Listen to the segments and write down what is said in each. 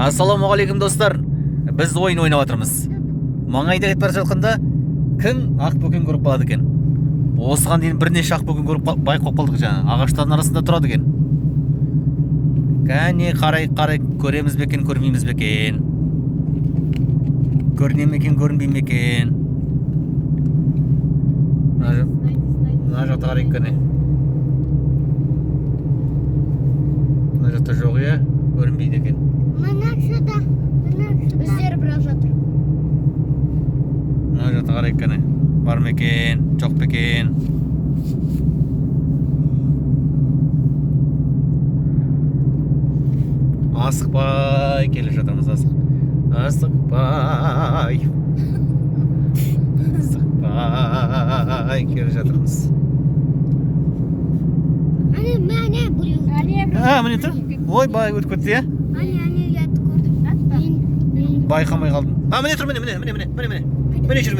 Ассалаумағалейкум достар. Біз ойын ойнап жатырмыз. Маңайда кетіп бара жатқанда кім ақбөкен көріп қалады екен. Осыған дейін бірнеше ақбөкен көріп байқап қалдық жаңа. Ағаштардың арасында тұрады екен. Кәне қарай көреміз бе екен, көрмейміз бе екен. Көріне ме екен, көрінбей ме екен. Мына жақта қарайық кәне. Мына жақта жоқ иә, көрінбейді екен. Өздері бірақ жатыр. Мына жақта қарайық кәне. Бар ма екен, жоқ па екен. Асықпай келе жатырмыз, асықпай келе жатырмыз. Міне Міне тұр. Ойбай, өтіп кетті иә? ұятты көрдім. Байқамай қалдым. Міне тұр, міне жүр.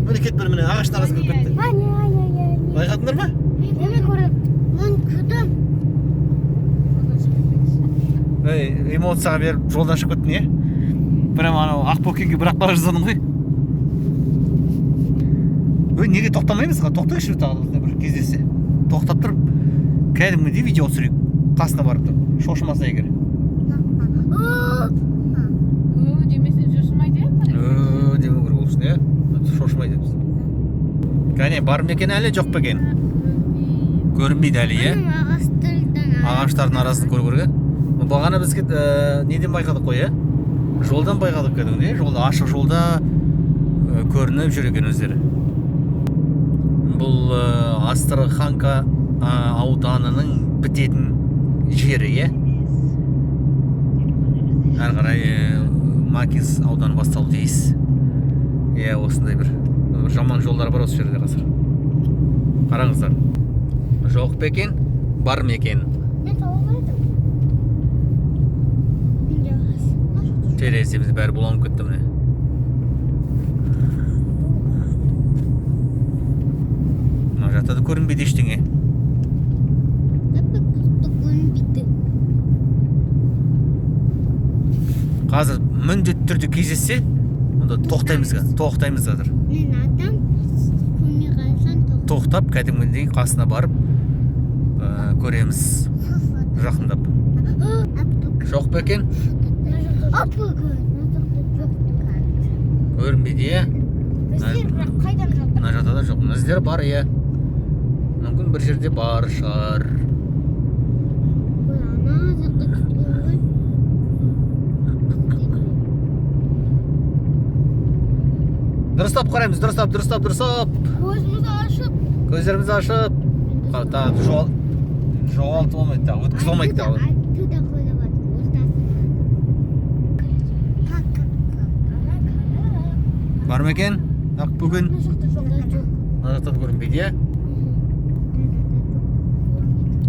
Міне кет бір, міне ағаштың арасына кіріп кетті. Байқадыңдар ма? Эмоцияға беріп жолдан шығып кеттің е? Прям анау ақбөкенге бірақ бара жаздадың ғой. Неге тоқтамаймыз? Тоқтайықшы тағы бір кездессе. Тоқтап тұрып, кәдімгідей видео түсірейік. Қасына барып тұрып, шошымаса егер. Демесін шошымайды е? Деме керек болсын е? Шошымайды біз. Кәне, бар ма екен әлі, жоқ па екен? Көрінбейді әлі е? Ағаштардың арасын көру керек е? Бағана біз неден байқадық қой е? Жолдан байқадық кәдімгі, жолда, ашық жолда көрініп жүр екен өздері. Бұл Астраханка ауданының бітетін жері е? Әрі қарай Макинск ауданы басталу тиіс. Осындай бір жаман жолдар бар осы жерде қазір. Қараңыздар. Жоқ па екен, бар ма екен? Тереземіз бәрі бұланып кетті міне. Мына жақта да көрінбейді ештеңе. Қазір міндетті түрде кездессе, онда тоқтаймыз қазір. Тоқтап, кәдімгідей қасына барып көреміз, жақындап. Жоқ па екен? Көрінбейді е? Мына жақта да жоқ. Іздер бар е? Мүмкін бір жерде бар шығар. Дұрыстап қараймыз, дұрыстап. Көздерімізді ашып. Жоғалтып olmaydı da, өткіз olmaydı da. Бар ма екен? Ақбөкен? Мына жақта көрінбейді е?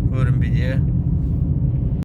Көрінбейді е?